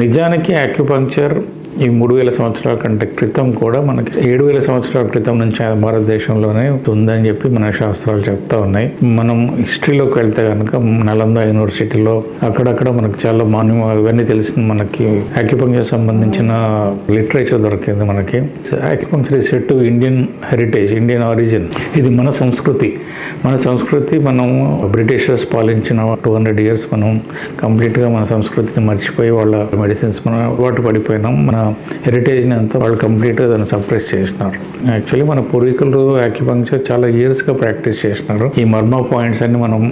నిజానికి యాక్యుపంక్చర్ ఈ 3000 సంవత్సరాల కంటే క్రితం కూడా మనకి 7000 సంవత్సరాల క్రితం నుంచి భారతదేశంలోనే ఉందని చెప్పి మన శాస్త్రాలు చెప్తా ఉన్నాయి. మనం హిస్టరీలోకి వెళ్తే కనుక నలంద యూనివర్సిటీలో అక్కడక్కడ మనకు చాలా ఇవన్నీ తెలిసిన మనకి యాక్యుపంక్చర్ సంబంధించిన లిటరేచర్ దొరికింది. మనకి acupuncture is said to Indian heritage, Indian origin. ఇది మన సంస్కృతి. మనము బ్రిటిషర్స్ పాలించిన 200 years మనం కంప్లీట్గా మన సంస్కృతిని మర్చిపోయి వాళ్ళ మెడిసిన్స్ మనం అలవాటు పడిపోయినాం. మన హెరిటేజ్ని అంతా వాళ్ళు కంప్లీట్గా దాన్ని సప్రెస్ చేసినారు. యాక్చువల్లీ మన పూర్వీకులు యాక్యుపంక్చర్ చాలా ఇయర్స్గా ప్రాక్టీస్ చేసినారు. ఈ మర్మ పాయింట్స్ అన్ని మనం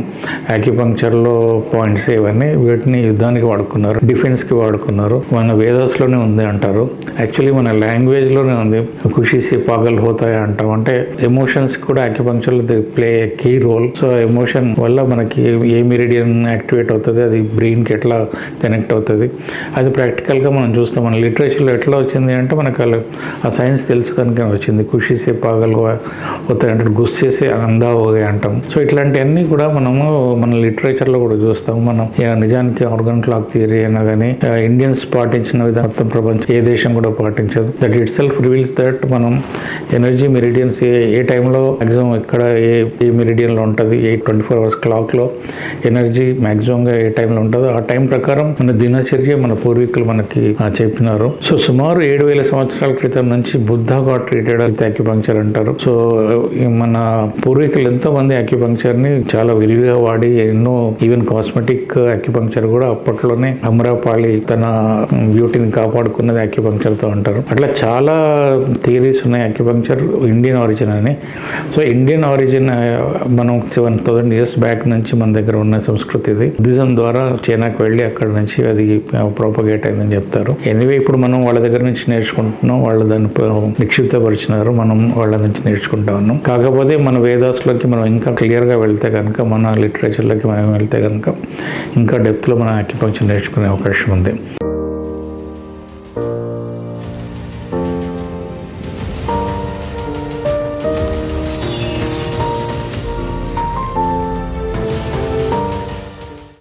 యాక్యుపంక్చర్లో పాయింట్స్ ఇవన్నీ వీటిని యుద్ధానికి వాడుకున్నారు, డిఫెన్స్కి వాడుకున్నారు. మన వేదాస్లోనే ఉంది అంటారు. యాక్చువల్లీ మన లాంగ్వేజ్లోనే ఉంది. ఖుషీసి పాగల్ హోతాయి అంటాం. అంటే ఎమోషన్స్ కూడా యాక్యుపంక్చర్లో the play key role. So emotion వల్ల మనకి ఏ మెరిడియన్ యాక్టివేట్ అవుతుంది, అది బ్రెయిన్కి ఎట్లా కనెక్ట్ అవుతుంది, అది ప్రాక్టికల్గా మనం చూస్తాం. మన లిటరేచర్లో ఎట్లా వచ్చింది అంటే మనకు ఆ సైన్స్ తెలుసు కనుక వచ్చింది. ఖుషీసే పాగల్ అవుతాయి అంటే గుస్సేసే అందా హోగే అంటాం. సో ఇట్లాంటివన్నీ కూడా మనము మన లిటరేచర్లో కూడా చూస్తాం. మనం నిజానికి ఆర్గన్ క్లాక్ థియరీ అయినా కానీ ఇండియన్స్ పాటించిన విధానం మొత్తం ప్రపంచం ఏ దేశం కూడా పాటించదు. That itself reveals that మనం ఎనర్జీ మెరిడియన్స్ ఏ టైంలో మ్యాక్సిమం ఎక్కడ ఏ మెరిడియన్లో ఉంటుంది, 24 hours క్లాక్లో ఎనర్జీ మ్యాక్సిమంగా ఏ టైంలో ఉంటుందో ఆ టైం ప్రకారం మన దినచర్య మన పూర్వీకులు మనకి చెప్పినారు. సో సుమారు 7000 సంవత్సరాల క్రితం నుంచి బుద్ధ గాట్ ట్రీటెడ్ యాక్యుపంక్చర్ అంటారు. సో మన పూర్వీకులు ఎంతో మంది యాక్యుపంక్చర్ని చాలా విరివిగా వాడి ఎన్నో ఈవెన్ కాస్మెటిక్ యాక్యుపంక్చర్ కూడా అప్పట్లోనే అమ్రపాలి తన బ్యూటీని కాపాడుకున్నది యాక్యుపంక్చర్తో అంటారు. అట్లా చాలా థియరీస్ ఉన్నాయి యాక్యుపంక్చర్ ఇండియన్ ఆరిజిన్ అని. సో ఇండియన్ ఆరిజిన్ మనం 7000 years బ్యాక్ నుంచి మన దగ్గర ఉన్న సంస్కృతి ఇది. బుద్ధిజం ద్వారా చైనాకి వెళ్ళి అక్కడ నుంచి అది ప్రోపగేట్ అయిందని చెప్తారు. ఎనీవే ఇప్పుడు మనం వాళ్ళ దగ్గర నుంచి నేర్చుకుంటున్నాం. వాళ్ళు దాన్ని నిక్షిప్తపరిచినారు, మనం వాళ్ళ నుంచి నేర్చుకుంటా ఉన్నాం. కాకపోతే మన వేదాస్లోకి మనం ఇంకా క్లియర్గా వెళ్తే కనుక, మన లిటరేచర్లోకి మనం వెళ్తే కనుక ఇంకా డెప్త్లో మనం యాక్యుపంక్చర్ నేర్చుకునే అవకాశం ఉంది.